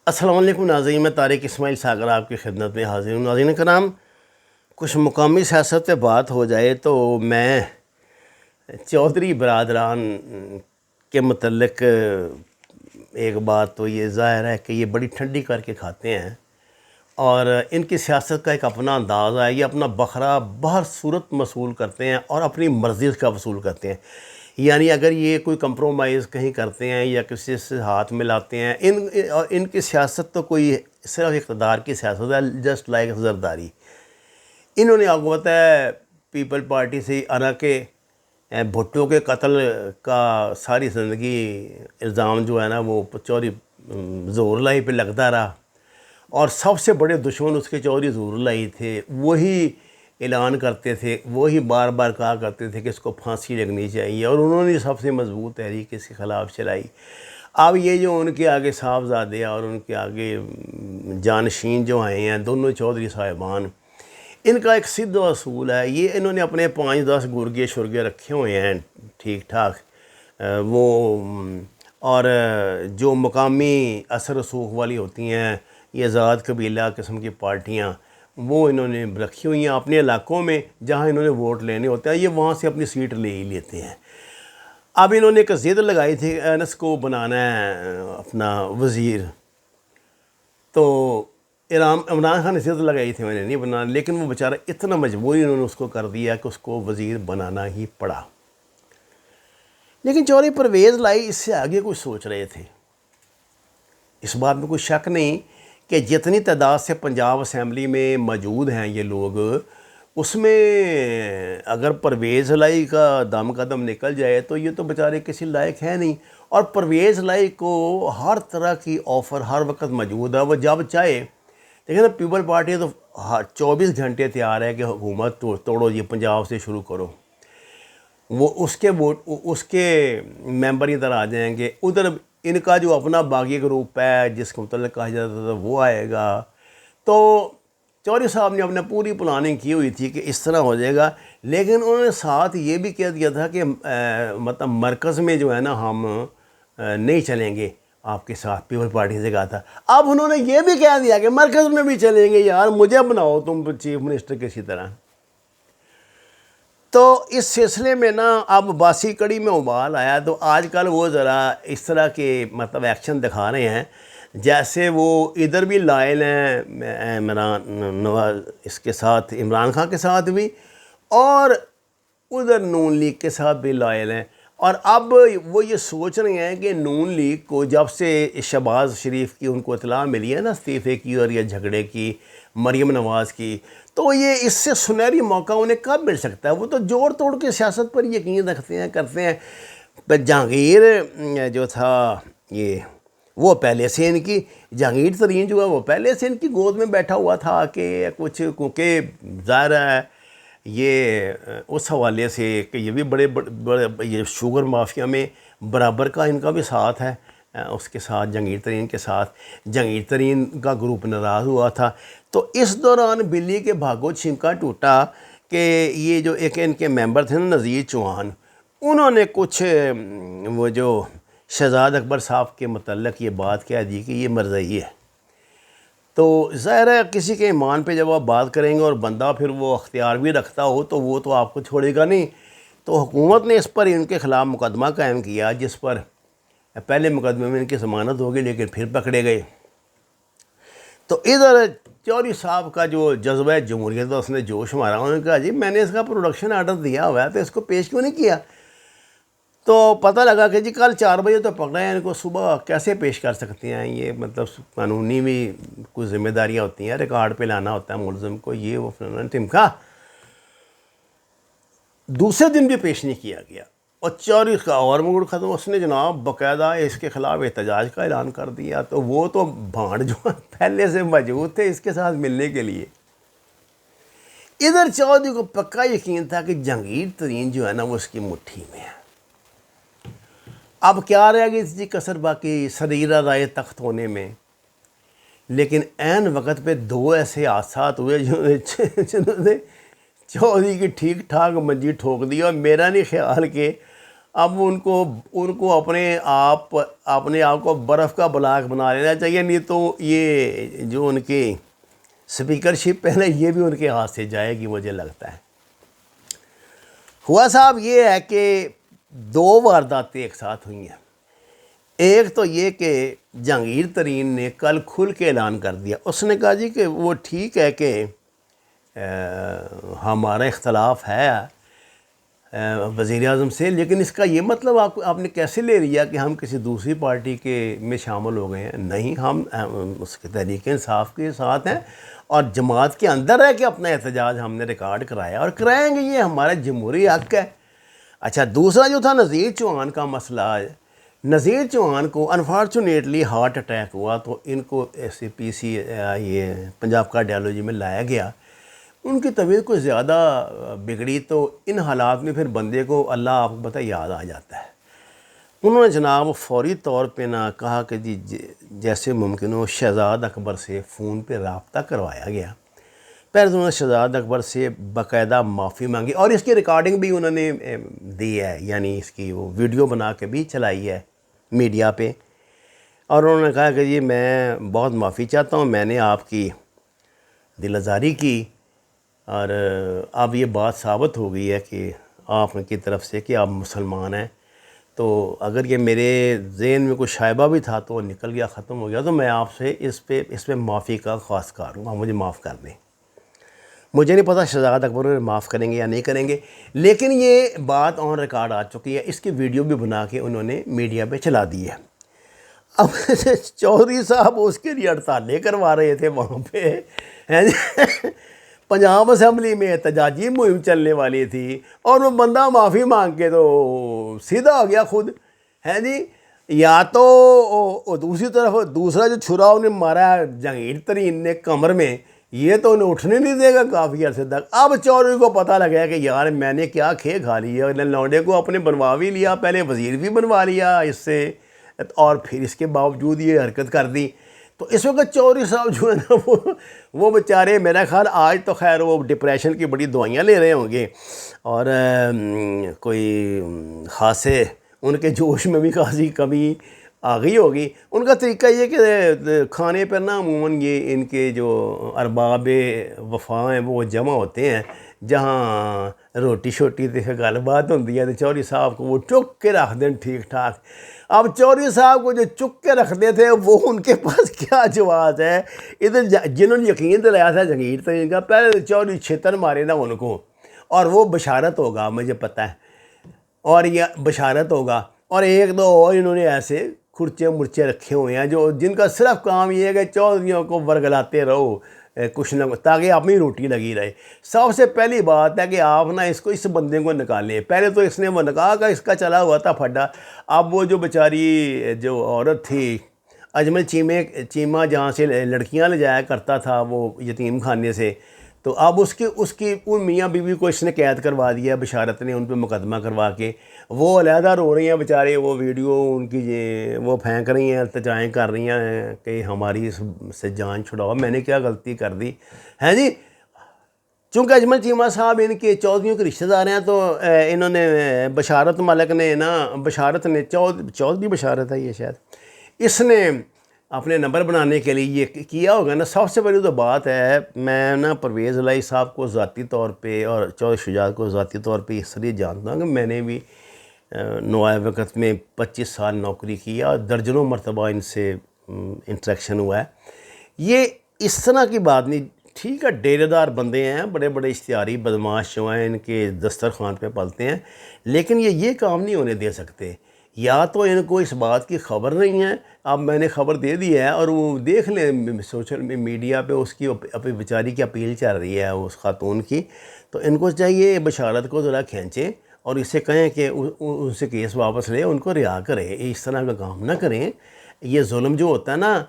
السلام علیکم ناظرین، میں طارق اسماعیل ساگر آپ کی خدمت میں حاضر ہوں۔ ناظرین کرام، کچھ مقامی سیاست پہ بات ہو جائے تو میں چودھری برادران کے متعلق ایک بات تو یہ ظاہر ہے کہ یہ بڑی ٹھنڈی کر کے کھاتے ہیں، اور ان کی سیاست کا ایک اپنا انداز ہے۔ یہ اپنا بکرا بہر صورت وصول کرتے ہیں اور اپنی مرضی کا وصول کرتے ہیں، یعنی اگر یہ کوئی کمپرومائز کہیں کرتے ہیں یا کسی سے ہاتھ ملاتے ہیں، ان کی سیاست تو کوئی صرف اقتدار کی سیاست ہے، جسٹ لائک زرداری۔ انہوں نے، آپ کو پتہ ہے، پیپل پارٹی سے آنا کے بھٹو کے قتل کا ساری زندگی الزام جو ہے نا وہ چودھری ظہور اللہ پہ لگتا رہا، اور سب سے بڑے دشمن اس کے چودھری ظہور اللہ تھے۔ وہی اعلان کرتے تھے، وہی بار بار کہا کرتے تھے کہ اس کو پھانسی لگنی چاہیے، اور انہوں نے سب سے مضبوط تحریک اس کے خلاف چلائی۔ اب یہ جو ان کے آگے صاحبزادے اور ان کے آگے جانشین جو آئے ہیں، دونوں چودھری صاحبان، ان کا ایک سیدھا اصول ہے، یہ انہوں نے اپنے 5-10 گرگے شرگے رکھے ہوئے ہیں ٹھیک ٹھاک، وہ اور جو مقامی اثر رسوخ والی ہوتی ہیں، یہ آزاد قبیلہ قسم کی پارٹیاں، وہ انہوں نے رکھی ہوئی ہیں اپنے علاقوں میں جہاں انہوں نے ووٹ لینے ہوتے ہیں، یہ وہاں سے اپنی سیٹ لے ہی لیتے ہیں۔ اب انہوں نے ایک ضد لگائی تھی انس کو بنانا ہے اپنا وزیر، تو عمران خان نے ضد لگائی تھی میں نے نہیں بنانا، لیکن وہ بیچارہ اتنا مجبوری انہوں نے اس کو کر دیا کہ اس کو وزیر بنانا ہی پڑا۔ لیکن چودھری پرویز لائی اس سے آگے کچھ سوچ رہے تھے، اس بات میں کوئی شک نہیں کہ جتنی تعداد سے پنجاب اسمبلی میں موجود ہیں یہ لوگ، اس میں اگر پرویز لائی کا دم قدم نکل جائے تو یہ تو بیچارے کسی لائق ہے نہیں، اور پرویز لائی کو ہر طرح کی آفر ہر وقت موجود ہے، وہ جب چاہے دیکھیں نا، پیپل پارٹی تو 24 گھنٹے تیار ہے کہ حکومت توڑو، یہ پنجاب سے شروع کرو، وہ اس کے ممبر ادھر آ جائیں گے، ادھر ان کا جو اپنا باغی گروپ ہے جس کے متعلق کہا جاتا تھا وہ آئے گا۔ تو چودھری صاحب نے اپنے پوری پلاننگ کی ہوئی تھی کہ اس طرح ہو جائے گا، لیکن انہوں نے ساتھ یہ بھی کہہ دیا تھا کہ مطلب مرکز میں جو ہے نا ہم نہیں چلیں گے آپ کے ساتھ، پیپل پارٹی سے کہا تھا۔ اب انہوں نے یہ بھی کہہ دیا کہ مرکز میں بھی چلیں گے، یار مجھے بناؤ تم چیف منسٹر کسی طرح۔ تو اس سلسلے میں نا اب باسی کڑی میں ابال آیا، تو آج کل وہ ذرا اس طرح کے مطلب ایکشن دکھا رہے ہیں جیسے وہ ادھر بھی لائل ہیں نواز اس کے ساتھ، عمران خان کے ساتھ بھی، اور ادھر نون لیگ کے ساتھ بھی لائل ہیں، اور اب وہ یہ سوچ رہے ہیں کہ نون لیگ کو جب سے شہباز شریف کی ان کو اطلاع ملی ہے نا استعفے کی اور یہ جھگڑے کی مریم نواز کی، تو یہ اس سے سنہری موقع انہیں کب مل سکتا ہے؟ وہ تو جوڑ توڑ کے سیاست پر یقین رکھتے ہیں، کرتے ہیں۔ جہانگیر جو تھا یہ وہ پہلے سے ان کی، جہانگیر ترین جو ہے وہ پہلے سے ان کی گود میں بیٹھا ہوا تھا کہ کچھ، کیونکہ ظاہر ہے یہ اس حوالے سے کہ یہ بھی بڑے یہ شوگر مافیا میں برابر کا ان کا بھی ساتھ ہے، اس کے ساتھ جہانگیر ترین کے ساتھ جہانگیر ترین کا گروپ ناراض ہوا تھا۔ تو اس دوران بلی کے بھاگو چھینکا ٹوٹا کہ یہ جو ایک ان کے ممبر تھے نا نذیر چوہان، انہوں نے کچھ وہ جو شہزاد اکبر صاحب کے متعلق یہ بات کہہ دی کہ یہ مرزائی ہے۔ تو ظاہر ہے کسی کے ایمان پہ جب آپ بات کریں گے اور بندہ پھر وہ اختیار بھی رکھتا ہو تو وہ تو آپ کو چھوڑے گا نہیں۔ تو حکومت نے اس پر ان کے خلاف مقدمہ قائم کیا، جس پر پہلے مقدمے میں ان کی ضمانت ہو گئی لیکن پھر پکڑے گئے۔ تو ادھر چودھری صاحب کا جو جذبہ جمہوریت تھا اس نے جوش مارا، انہوں نے کہا جی میں نے اس کا پروڈکشن آرڈر دیا ہوا ہے تو اس کو پیش کیوں نہیں کیا؟ تو پتہ لگا کہ جی کل 4 بجے تو پکڑا ہے، ان کو صبح کیسے پیش کر سکتے ہیں؟ یہ مطلب قانونی بھی کچھ ذمہ داریاں ہوتی ہیں، ریکارڈ پہ لانا ہوتا ہے ملزم کو، یہ وہ فلانا ٹمکا۔ دوسرے دن بھی پیش نہیں کیا گیا، اور چودھری کا اور موڈ ختم، اس نے جناب باقاعدہ اس کے خلاف احتجاج کا اعلان کر دیا۔ تو وہ تو بھانڈ جو پہلے سے موجود تھے اس کے ساتھ ملنے کے لیے، ادھر چودھری کو پکا یقین تھا کہ جہانگیر ترین جو ہے نا وہ اس کی مٹھی میں ہے۔ اب کیا رہ گئی تھی کسر باقی سریرہ رائے تخت ہونے میں، لیکن عین وقت پہ 2 ایسے حادثات ہوئے جنہوں نے چودھری کی ٹھیک ٹھاک منجی ٹھوک دی، اور میرا نہیں خیال کہ اب ان کو اپنے آپ کو برف کا بلاک بنا لینا چاہیے، نہیں تو یہ جو ان کی اسپیکرشپ ہے نا یہ بھی ان کے ہاتھ سے جائے گی مجھے لگتا ہے۔ ہوا صاحب یہ ہے کہ 2 وارداتیں ایک ساتھ ہوئی ہیں۔ ایک تو یہ کہ جہانگیر ترین نے کل کھل کے اعلان کر دیا، اس نے کہا جی کہ وہ ٹھیک ہے کہ ہمارا اختلاف ہے وزیر اعظم سے، لیکن اس کا یہ مطلب آپ نے کیسے لے لیا کہ ہم کسی دوسری پارٹی کے میں شامل ہو گئے ہیں؟ نہیں، ہم اس کے تحریک انصاف کے ساتھ ہیں اور جماعت کے اندر ہے کہ اپنا احتجاج ہم نے ریکارڈ کرایا اور کرائیں گے، یہ ہمارا جمہوری حق ہے۔ اچھا، دوسرا جو تھا نذیر چوہان کا مسئلہ، نذیر چوہان کو انفارچونیٹلی ہارٹ اٹیک ہوا تو ان کو SCPC یہ پنجاب کارڈیالوجی میں لایا گیا۔ ان کی طبیعت کو زیادہ بگڑی تو ان حالات میں پھر بندے کو اللہ آپ کو پتہ یاد آ جاتا ہے۔ انہوں نے جناب فوری طور پہ نہ کہا کہ جی جیسے ممکن ہو شہزاد اکبر سے فون پہ رابطہ کروایا گیا۔ پہلے انہوں نے شہزاد اکبر سے باقاعدہ معافی مانگی اور اس کی ریکارڈنگ بھی انہوں نے دی ہے، یعنی اس کی وہ ویڈیو بنا کے بھی چلائی ہے میڈیا پہ، اور انہوں نے کہا کہ جی میں بہت معافی چاہتا ہوں، میں نے آپ کی دل آزاری کی، اور اب یہ بات ثابت ہو گئی ہے کہ آپ کی طرف سے کہ آپ مسلمان ہیں، تو اگر یہ میرے ذہن میں کوئی شائبہ بھی تھا تو وہ نکل گیا، ختم ہو گیا، تو میں آپ سے اس پہ معافی کا خواستگار ہوں، آپ مجھے معاف کر دیں۔ مجھے نہیں پتہ شہزاد اکبر انہیں معاف کریں گے یا نہیں کریں گے، لیکن یہ بات آن ریکارڈ آ چکی ہے، اس کی ویڈیو بھی بنا کے انہوں نے میڈیا پہ چلا دی ہے۔ اب چودھری صاحب اس کے لیے ہڑتالیں کروا رہے تھے وہاں پہ، پنجاب اسمبلی میں احتجاجی مہم چلنے والی تھی، اور وہ بندہ معافی مانگ کے تو سیدھا ہو گیا خود، ہے جی۔ یا تو دوسری طرف دوسرا جو چھرا انہیں مارا جہانگیر ترین نے کمر میں، یہ تو انہیں اٹھنے نہیں دے گا کافی عرصے تک۔ اب چودھری کو پتہ لگا کہ یار میں نے کیا کھے کھا لی ہے، لونڈے کو اپنے بنوا بھی لیا، پہلے وزیر بھی بنوا لیا اس سے، اور پھر اس کے باوجود یہ حرکت کر دی۔ تو اس وقت چودھری صاحب جو ہے نا وہ بیچارے، میرا خیال آج تو خیر وہ ڈپریشن کی بڑی دوائیاں لے رہے ہوں گے، اور کوئی خاصے ان کے جوش میں بھی خاصی کمی آ گئی ہوگی۔ ان کا طریقہ یہ کہ کھانے پر نا عموماً یہ ان کے جو ارباب وفا ہیں وہ جمع ہوتے ہیں، جہاں روٹی شوٹی تے گل بات ہوتی ہے، تو چودھری صاحب کو وہ چک کے رکھ دیں ٹھیک ٹھاک۔ اب چودھری صاحب کو جو چک کے رکھتے تھے وہ ان کے پاس کیا جواز ہے؟ ادھر جنہوں نے یقین دلایا تھا جہانگیر ترین کا، پہلے چودھری چھتر مارے نا ان کو، اور وہ بشارت ہوگا مجھے پتہ ہے، اور یہ بشارت ہوگا، اور ایک دو اور انہوں نے ایسے کھرچے مرچے رکھے ہوئے ہیں جو جن کا صرف کام یہ ہے کہ چودھریوں کو ورگلاتے رہو کچھ نہ تاکہ اپنی روٹی لگی رہے۔ سب سے پہلی بات ہے کہ آپ نا اس بندے کو نکالیں۔ پہلے تو اس نے وہ نکاح کا اس کا چلا ہوا تھا پھڈا، اب وہ جو بیچاری جو عورت تھی اجمل چیمہ جہاں سے لڑکیاں لے جایا کرتا تھا وہ یتیم خانے سے، تو اب اس کی ان میاں بیوی کو اس نے قید کروا دیا، بشارت نے ان پہ مقدمہ کروا کے، وہ علیحدہ رو رہی ہیں بیچارے، وہ ویڈیو ان کی وہ پھینک رہی ہیں، التجائیں کر رہی ہیں کہ ہماری سے جان چھڑاؤ، میں نے کیا غلطی کر دی ہے جی۔ چونکہ اجمل چیمہ صاحب ان کے چودھریوں کے رشتہ دار ہیں، تو انہوں نے بشارت ملک نے بشارت نے چودھری بشارت ہے یہ شاید، اس نے اپنے نمبر بنانے کے لیے یہ کیا ہوگا نا۔ سب سے پہلے تو بات ہے، میں نا پرویز الہی صاحب کو ذاتی طور پہ اور چودھری شجاعت کو ذاتی طور پہ اس لیے جانتا ہوں کہ میں نے بھی نوائے وقت میں 25 سال نوکری کی اور درجنوں مرتبہ ان سے انٹریکشن ہوا ہے۔ یہ اس طرح کی بات نہیں، ٹھیک ہے ڈیرے دار بندے ہیں، بڑے بڑے اشتہاری بدماش جو ہیں ان کے دسترخوان پہ پلتے ہیں، لیکن یہ کام نہیں ہونے دے سکتے۔ یا تو ان کو اس بات کی خبر نہیں ہے، اب میں نے خبر دے دی ہے، اور وہ دیکھ لیں سوشل میڈیا پہ اس کی بیچاری کی اپیل چل رہی ہے اس خاتون کی، تو ان کو چاہیے بشارت کو ذرا کھینچیں اور اسے کہیں کہ ان سے کیس واپس لے، ان کو رہا کریں، اس طرح کا کام نہ کریں۔ یہ ظلم جو ہوتا ہے نا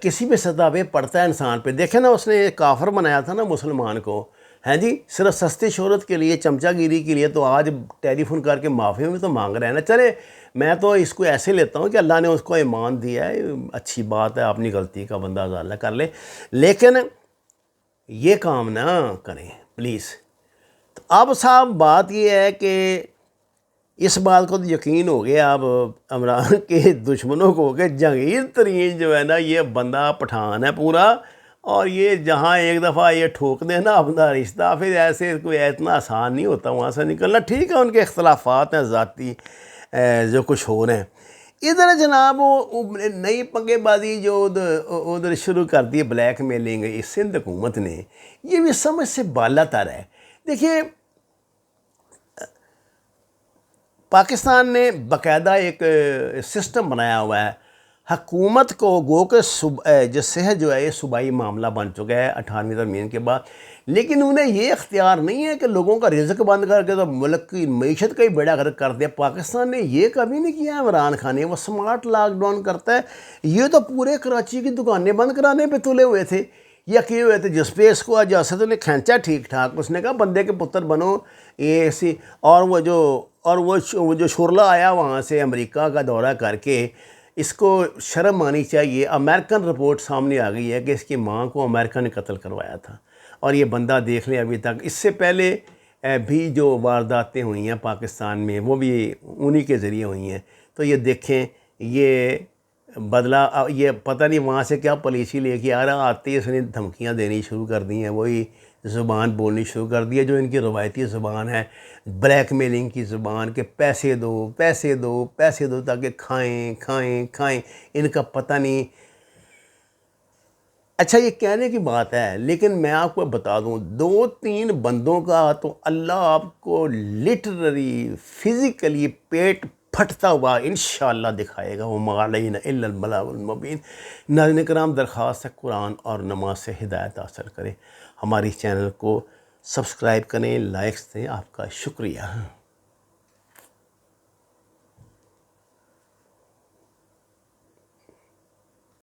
کسی بھی سطح پہ پڑتا ہے انسان پہ۔ دیکھیں نا اس نے کافر بنایا تھا نا مسلمان کو، ہیں جی، صرف سستی شہرت کے لیے، چمچہ گیری کے لیے، تو آج ٹیلی فون کر کے معافی بھی تو مانگ رہے ہیں نا۔ چلے میں تو اس کو ایسے لیتا ہوں کہ اللہ نے اس کو ایمان دیا ہے، اچھی بات ہے، اپنی غلطی کا بندہ ازالہ کر لے، لیکن یہ کام نہ کریں پلیز۔ تو اب صاحب بات یہ ہے کہ اس بات کو تو یقین ہو گیا اب عمران کے دشمنوں کو کہ جہانگیر ترین جو ہے نا یہ بندہ پٹھان ہے پورا، اور یہ جہاں ایک دفعہ یہ ٹھوک دے نا اپنا رشتہ، پھر ایسے کوئی اتنا آسان نہیں ہوتا وہاں سے نکلنا۔ ٹھیک ہے ان کے اختلافات ہیں ذاتی جو کچھ ہو رہے ہیں، ادھر جناب وہ نئی پنگے بازی جو ادھر شروع کر دی بلیک میلنگ سندھ حکومت نے، یہ بھی سمجھ سے بالا تر ہے۔ دیکھیے پاکستان نے باقاعدہ ایک سسٹم بنایا ہوا ہے، حکومت کو گو کہ جو صحت جو ہے یہ صوبائی معاملہ بن چکا ہے 18ویں ترمیم کے بعد، لیکن انہیں یہ اختیار نہیں ہے کہ لوگوں کا رزق بند کر کے تو ملک کی معیشت کا ہی بیڑا غرق کر دیا۔ پاکستان نے یہ کبھی نہیں کیا۔ عمران خان نے وہ سمارٹ لاک ڈاؤن کرتا ہے، یہ تو پورے کراچی کی دکانیں بند کرانے پہ تلے ہوئے تھے یا کیے ہوئے تھے، جس پہ اس کو اجازت نے کھینچا ٹھیک ٹھاک، اس نے کہا بندے کے پتر بنو یہ ایسی، اور وہ جو شرلہ آیا وہاں سے امریکہ کا دورہ کر کے، اس کو شرم آنی چاہیے۔ امریکن رپورٹ سامنے آ گئی ہے کہ اس کی ماں کو امریکہ نے قتل کروایا تھا، اور یہ بندہ دیکھ لیں ابھی تک، اس سے پہلے بھی جو وارداتیں ہوئی ہیں پاکستان میں وہ بھی انہی کے ذریعے ہوئی ہیں۔ تو یہ دیکھیں یہ بدلہ، یہ پتہ نہیں وہاں سے کیا پالیسی لے کے آ رہا، آتے ہی اس نے دھمکیاں دینی شروع کر دی ہیں، وہی زبان بولنی شروع کر دی ہے جو ان کی روایتی زبان ہے، بلیک میلنگ کی زبان، کہ پیسے دو پیسے دو پیسے دو تاکہ کھائیں کھائیں کھائیں، ان کا پتہ نہیں۔ اچھا یہ کہنے کی بات ہے، لیکن میں آپ کو بتا دوں 2-3 بندوں کا تو اللہ آپ کو لٹرلی فزیکلی پیٹ پھٹتا ہوا انشاءاللہ دکھائے گا، وَمَا عَلَيْنَا إِلَّا الْبَلَاغُ الْمُبِينُ۔ ناظرین کرام، درخواست ہے قرآن اور نماز سے ہدایت حاصل کریں، ہماری چینل کو سبسکرائب کریں، لائکس دیں، آپ کا شکریہ۔